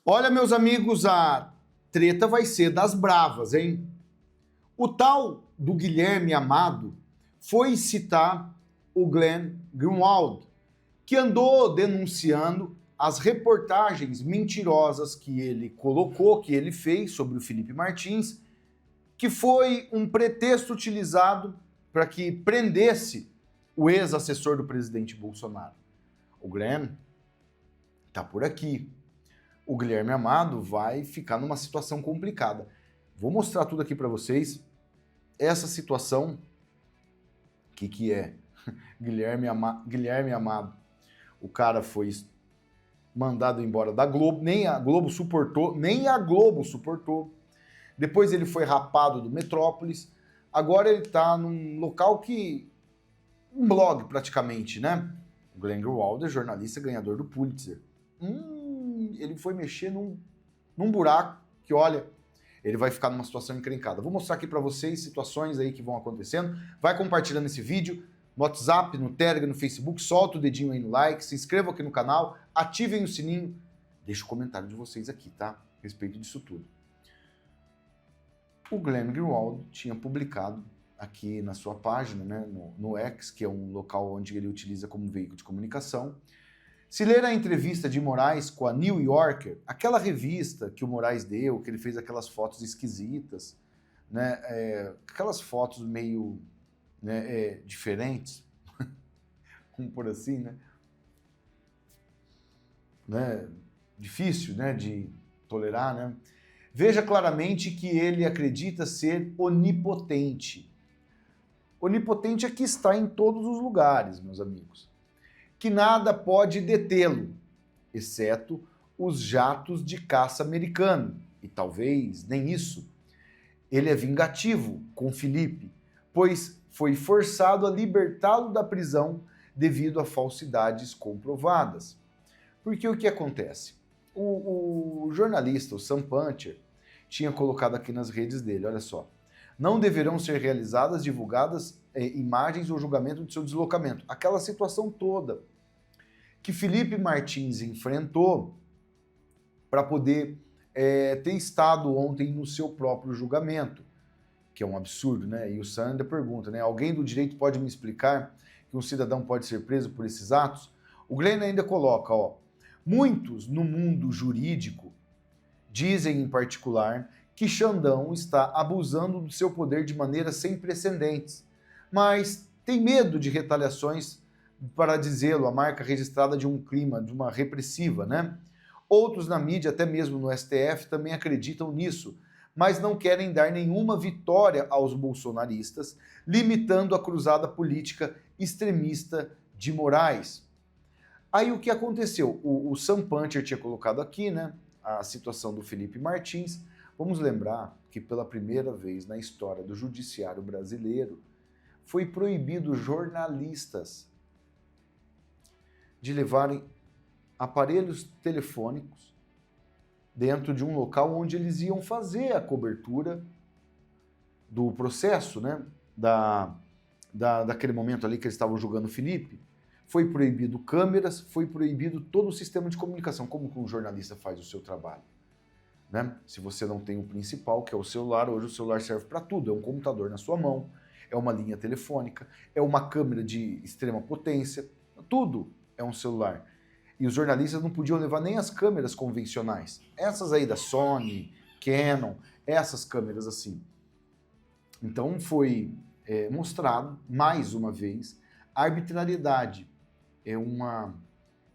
Olha, meus amigos, a treta vai ser das bravas, hein? O tal do Guilherme Amado foi citar o Glenn Greenwald, que andou denunciando as reportagens mentirosas que ele colocou, que ele fez sobre o Felipe Martins, que foi um pretexto utilizado para que prendesse o ex-assessor do presidente Bolsonaro. O Glenn está por aqui. O Guilherme Amado vai ficar numa situação complicada. Vou mostrar tudo aqui para vocês. Essa situação, o que é? Guilherme Amado. O cara foi mandado embora da Globo, nem a Globo suportou. Depois ele foi rapado do Metrópolis. Agora ele está num local que... um blog praticamente, né? O Glenn Greenwald é jornalista ganhador do Pulitzer. Ele foi mexer num buraco que, olha, ele vai ficar numa situação encrencada. Vou mostrar aqui para vocês situações aí que vão acontecendo. Vai compartilhando esse vídeo no WhatsApp, no Telegram, no Facebook, solta o dedinho aí no like, se inscrevam aqui no canal, ativem o sininho, deixa o comentário de vocês aqui, tá? A respeito disso tudo. O Glenn Greenwald tinha publicado aqui na sua página, né, no X, que é um local onde ele utiliza como veículo de comunicação. Se ler a entrevista de Moraes com a New Yorker, aquela revista que o Moraes deu, que ele fez aquelas fotos esquisitas, né, aquelas fotos meio, né, diferentes, vamos por assim, né, difícil, né, de tolerar, né? Veja claramente que ele acredita ser onipotente. Onipotente é que está em todos os lugares, meus amigos. Que nada pode detê-lo, exceto os jatos de caça americano. E talvez nem isso. Ele é vingativo com Felipe, pois foi forçado a libertá-lo da prisão devido a falsidades comprovadas. Porque o que acontece? O jornalista, o Sam Puncher, tinha colocado aqui nas redes dele, olha só. Não deverão ser realizadas, divulgadas imagens ou julgamento de seu deslocamento. Aquela situação toda que Felipe Martins enfrentou para poder ter estado ontem no seu próprio julgamento, que é um absurdo, né? E o Sandra pergunta, né? Alguém do direito pode me explicar que um cidadão pode ser preso por esses atos? O Glenn ainda coloca, ó, muitos no mundo jurídico dizem em particular que Xandão está abusando do seu poder de maneira sem precedentes, mas tem medo de retaliações para dizê-lo, a marca registrada de um clima, de uma repressiva, né? Outros na mídia, até mesmo no STF, também acreditam nisso, mas não querem dar nenhuma vitória aos bolsonaristas, limitando a cruzada política extremista de Moraes. Aí o que aconteceu? O Sam Puncher tinha colocado aqui, né, a situação do Felipe Martins. Vamos lembrar que pela primeira vez na história do judiciário brasileiro foi proibido jornalistas de levarem aparelhos telefônicos dentro de um local onde eles iam fazer a cobertura do processo, né, daquele momento ali que eles estavam julgando o Felipe. Foi proibido câmeras, foi proibido todo o sistema de comunicação. Como que um jornalista faz o seu trabalho? Né? Se você não tem o principal, que é o celular, hoje o celular serve para tudo. É um computador na sua mão, é uma linha telefônica, é uma câmera de extrema potência, tudo é um celular. E os jornalistas não podiam levar nem as câmeras convencionais. Essas aí da Sony, Canon, essas câmeras assim. Então foi mostrado, mais uma vez, a arbitrariedade. É uma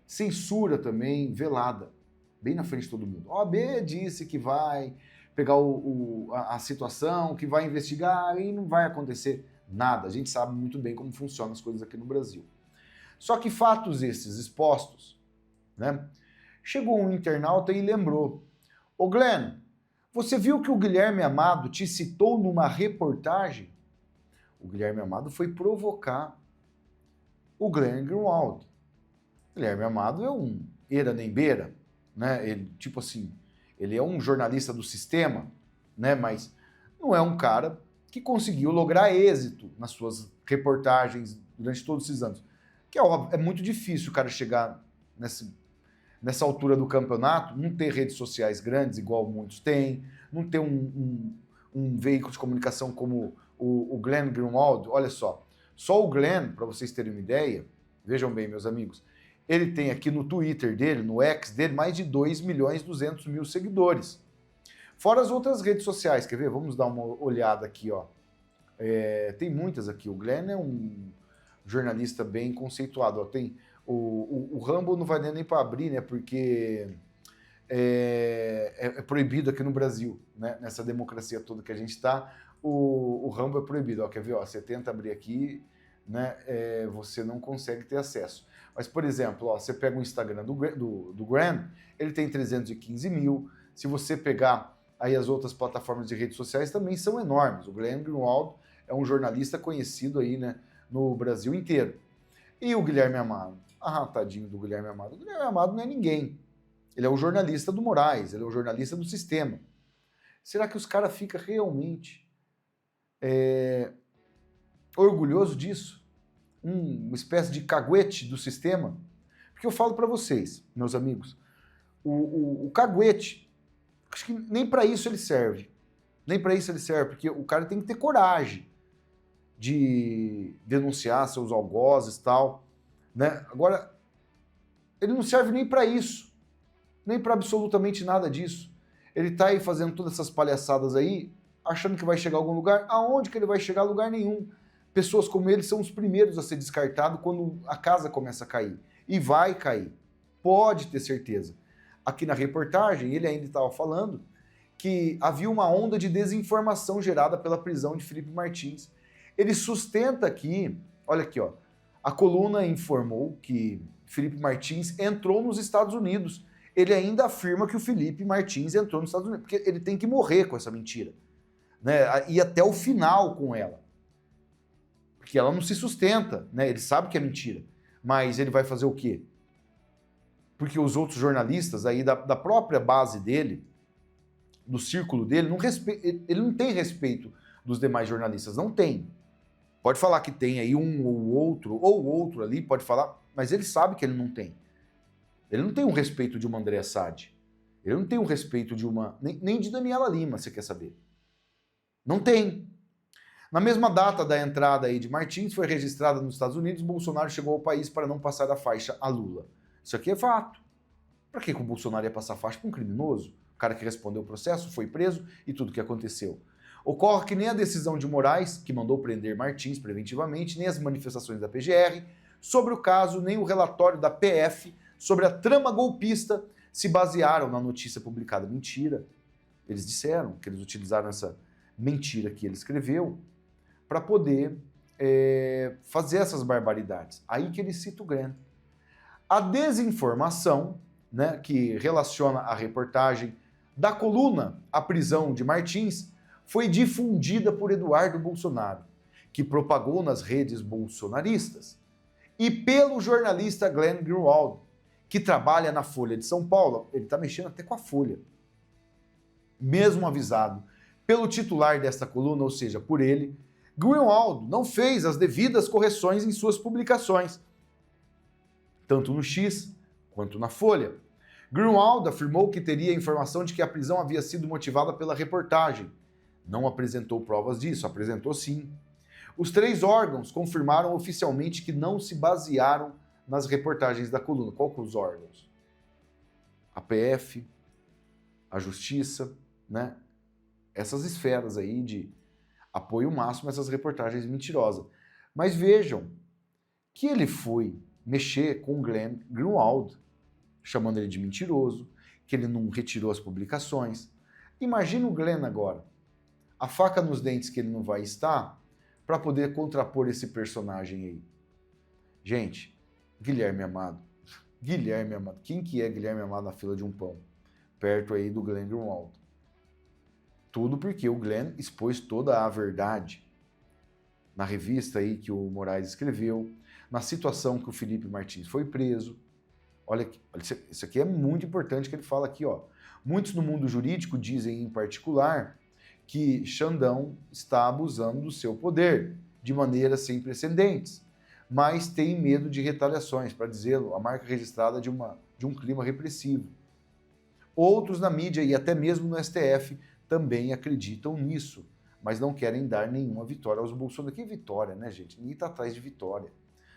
censura também velada, bem na frente de todo mundo. A OAB disse que vai pegar a situação, que vai investigar, e não vai acontecer nada. A gente sabe muito bem como funcionam as coisas aqui no Brasil. Só que fatos esses expostos, né? Chegou um internauta e lembrou: ô Glenn, você viu que o Guilherme Amado te citou numa reportagem? O Guilherme Amado foi provocar o Glenn Greenwald. Guilherme Amado é um eira nem beira, né? Ele, tipo assim, ele é um jornalista do sistema, né? Mas não é um cara que conseguiu lograr êxito nas suas reportagens durante todos esses anos. Que é óbvio, é muito difícil o cara chegar nessa altura do campeonato, não ter redes sociais grandes, igual muitos têm, não ter um veículo de comunicação como o Glenn Greenwald. Olha só o Glenn, para vocês terem uma ideia, vejam bem, meus amigos, ele tem aqui no Twitter dele, no X dele, mais de 2.200.000 seguidores. Fora as outras redes sociais, quer ver? Vamos dar uma olhada aqui, ó. Tem muitas aqui. O Glenn é um jornalista bem conceituado. Ó. Tem o Rumble não vai nem para abrir, né? Porque é proibido aqui no Brasil, né? Nessa democracia toda que a gente está, o Rumble é proibido. Ó, quer ver? Ó, você tenta abrir aqui, né? Você não consegue ter acesso. Mas, por exemplo, ó, você pega o Instagram do Graham, ele tem 315 mil. Se você pegar aí as outras plataformas de redes sociais, também são enormes. O Glenn Greenwald é um jornalista conhecido aí, né, no Brasil inteiro. E o Guilherme Amado? Ah, tadinho do Guilherme Amado. O Guilherme Amado não é ninguém. Ele é o jornalista do Moraes, ele é o jornalista do sistema. Será que os caras ficam realmente orgulhosos disso? Uma espécie de caguete do sistema? Porque eu falo para vocês, meus amigos, o caguete, acho que nem para isso ele serve. Nem para isso ele serve, porque o cara tem que ter coragem de denunciar seus algozes e tal, né? Agora, ele não serve nem para isso, nem para absolutamente nada disso. Ele tá aí fazendo todas essas palhaçadas aí, achando que vai chegar a algum lugar. Aonde que ele vai chegar? A lugar nenhum. Pessoas como ele são os primeiros a ser descartados quando a casa começa a cair. E vai cair. Pode ter certeza. Aqui na reportagem, ele ainda estava falando que havia uma onda de desinformação gerada pela prisão de Felipe Martins. Ele sustenta aqui, olha aqui, ó, a coluna informou que Felipe Martins entrou nos Estados Unidos. Ele ainda afirma que o Felipe Martins entrou nos Estados Unidos, porque ele tem que morrer com essa mentira, né? E até o final com ela. Porque ela não se sustenta, né? Ele sabe que é mentira, mas ele vai fazer o quê? Porque os outros jornalistas aí da própria base dele, do círculo dele, ele não tem respeito dos demais jornalistas, não tem. Pode falar que tem aí um ou outro ali, pode falar, mas ele sabe que ele não tem. Ele não tem um respeito de uma Andréa Sade. Ele não tem um respeito de uma... Nem de Daniela Lima, você quer saber. Não tem. Na mesma data da entrada aí de Martins, foi registrada nos Estados Unidos, Bolsonaro chegou ao país para não passar a faixa a Lula. Isso aqui é fato. Para que o Bolsonaro ia passar a faixa para um criminoso? O cara que respondeu o processo, foi preso e tudo o que aconteceu. Ocorre que nem a decisão de Moraes, que mandou prender Martins preventivamente, nem as manifestações da PGR sobre o caso, nem o relatório da PF sobre a trama golpista se basearam na notícia publicada. Mentira. Eles disseram que eles utilizaram essa mentira que ele escreveu para poder fazer essas barbaridades. Aí que ele cita o Graham. A desinformação, né, que relaciona a reportagem da coluna à prisão de Martins foi difundida por Eduardo Bolsonaro, que propagou nas redes bolsonaristas, e pelo jornalista Glenn Greenwald, que trabalha na Folha de São Paulo. Ele está mexendo até com a Folha. Mesmo avisado pelo titular desta coluna, ou seja, por ele, Greenwald não fez as devidas correções em suas publicações, tanto no X quanto na Folha. Greenwald afirmou que teria informação de que a prisão havia sido motivada pela reportagem. Não apresentou provas disso, apresentou sim. Os três órgãos confirmaram oficialmente que não se basearam nas reportagens da coluna. Qual que são os órgãos? A PF, a Justiça, né? Essas esferas aí de apoio máximo a essas reportagens mentirosas. Mas vejam que ele foi mexer com o Glenn Greenwald, chamando ele de mentiroso, que ele não retirou as publicações. Imagina o Glenn agora, a faca nos dentes que ele não vai estar para poder contrapor esse personagem aí. Gente, Guilherme Amado. Guilherme Amado. Quem que é Guilherme Amado na fila de um pão? Perto aí do Glenn Greenwald. Tudo porque o Glenn expôs toda a verdade na revista aí que o Moraes escreveu, na situação que o Felipe Martins foi preso. Olha, isso aqui é muito importante que ele fala aqui, ó. Muitos no mundo jurídico dizem em particular que Xandão está abusando do seu poder de maneira sem precedentes, mas tem medo de retaliações, para dizê-lo, a marca registrada de uma de um clima repressivo. Outros na mídia e até mesmo no STF também acreditam nisso, mas não querem dar nenhuma vitória aos bolsonaristas. Que vitória, né, gente? Ninguém está atrás de vitória.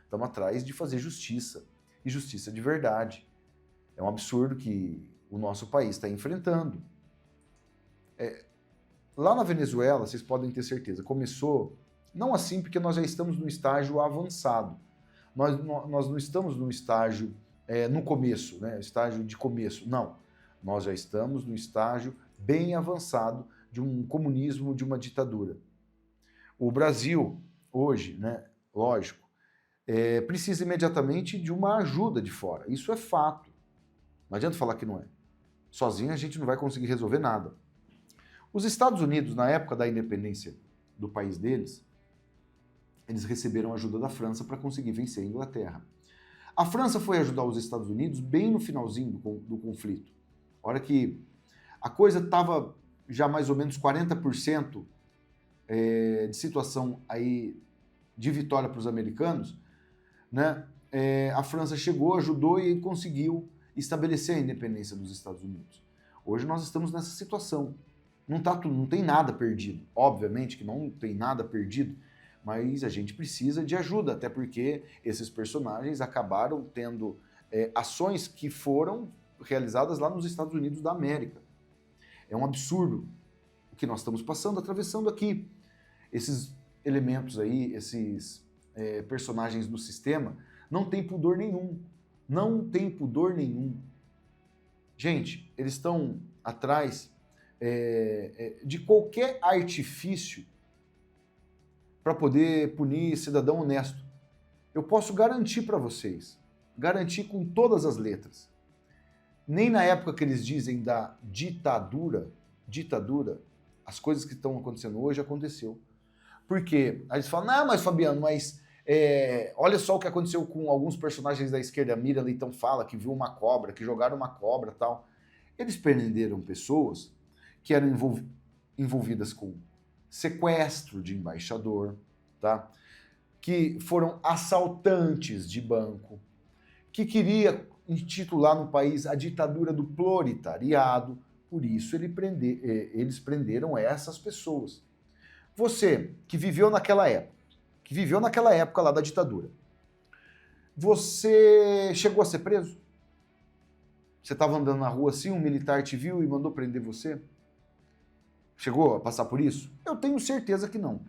Estamos atrás de fazer justiça, e justiça de verdade. É um absurdo que o nosso país está enfrentando. Lá na Venezuela, vocês podem ter certeza, começou, não assim porque nós já estamos no estágio avançado. Nós não estamos no estágio, no começo, né? Estágio de começo, não. Nós já estamos no estágio bem avançado de um comunismo, de uma ditadura. O Brasil, hoje, né, lógico, precisa imediatamente de uma ajuda de fora. Isso é fato. Não adianta falar que não é. Sozinho a gente não vai conseguir resolver nada. Os Estados Unidos, na época da independência do país deles, eles receberam ajuda da França para conseguir vencer a Inglaterra. A França foi ajudar os Estados Unidos bem no finalzinho do conflito. A hora que a coisa estava já mais ou menos 40% de situação aí de vitória para os americanos, né? A França chegou, ajudou e conseguiu estabelecer a independência dos Estados Unidos. Hoje nós estamos nessa situação. Não tem nada perdido. Obviamente que não tem nada perdido, mas a gente precisa de ajuda, até porque esses personagens acabaram tendo ações que foram realizadas lá nos Estados Unidos da América. É um absurdo o que nós estamos passando, atravessando aqui. Esses elementos aí, esses personagens do sistema, não tem pudor nenhum. Não tem pudor nenhum. Gente, eles estão atrás de qualquer artifício para poder punir cidadão honesto. Eu posso garantir para vocês, garantir com todas as letras, nem na época que eles dizem da ditadura, as coisas que estão acontecendo hoje aconteceu. Porque aí eles falam, não, mas Fabiano, olha só o que aconteceu com alguns personagens da esquerda, a Miriam Leitão fala que viu uma cobra, que jogaram uma cobra e tal. Eles prenderam pessoas que eram envolvidas com sequestro de embaixador, tá? Que foram assaltantes de banco, que queria intitular no país a ditadura do proletariado, por isso eles prenderam essas pessoas. Você que viveu naquela época lá da ditadura, você chegou a ser preso? Você estava andando na rua assim, um militar te viu e mandou prender você? Chegou a passar por isso? Eu tenho certeza que não.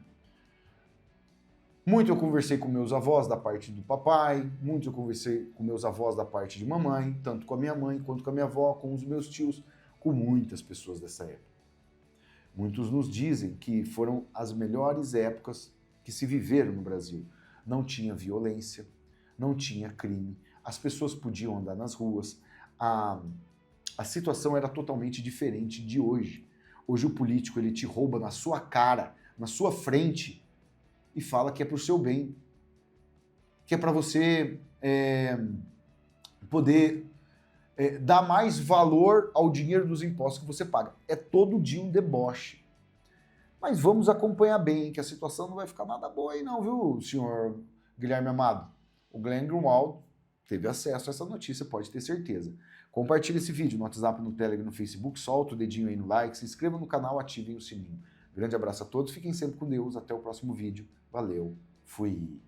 Muito eu conversei com meus avós da parte do papai, muito eu conversei com meus avós da parte de mamãe, tanto com a minha mãe quanto com a minha avó, com os meus tios, com muitas pessoas dessa época. Muitos nos dizem que foram as melhores épocas que se viveram no Brasil. Não tinha violência, não tinha crime, as pessoas podiam andar nas ruas, a situação era totalmente diferente de hoje. Hoje o político ele te rouba na sua cara, na sua frente, e fala que é para o seu bem, que é para você poder dar mais valor ao dinheiro dos impostos que você paga. É todo dia um deboche. Mas vamos acompanhar bem, que a situação não vai ficar nada boa aí não, viu, senhor Guilherme Amado? O Glenn Grunwald teve acesso a essa notícia, pode ter certeza. Compartilhe esse vídeo no WhatsApp, no Telegram, no Facebook, solta o dedinho aí no like, se inscreva no canal, ativem o sininho. Grande abraço a todos, fiquem sempre com Deus, até o próximo vídeo. Valeu, fui!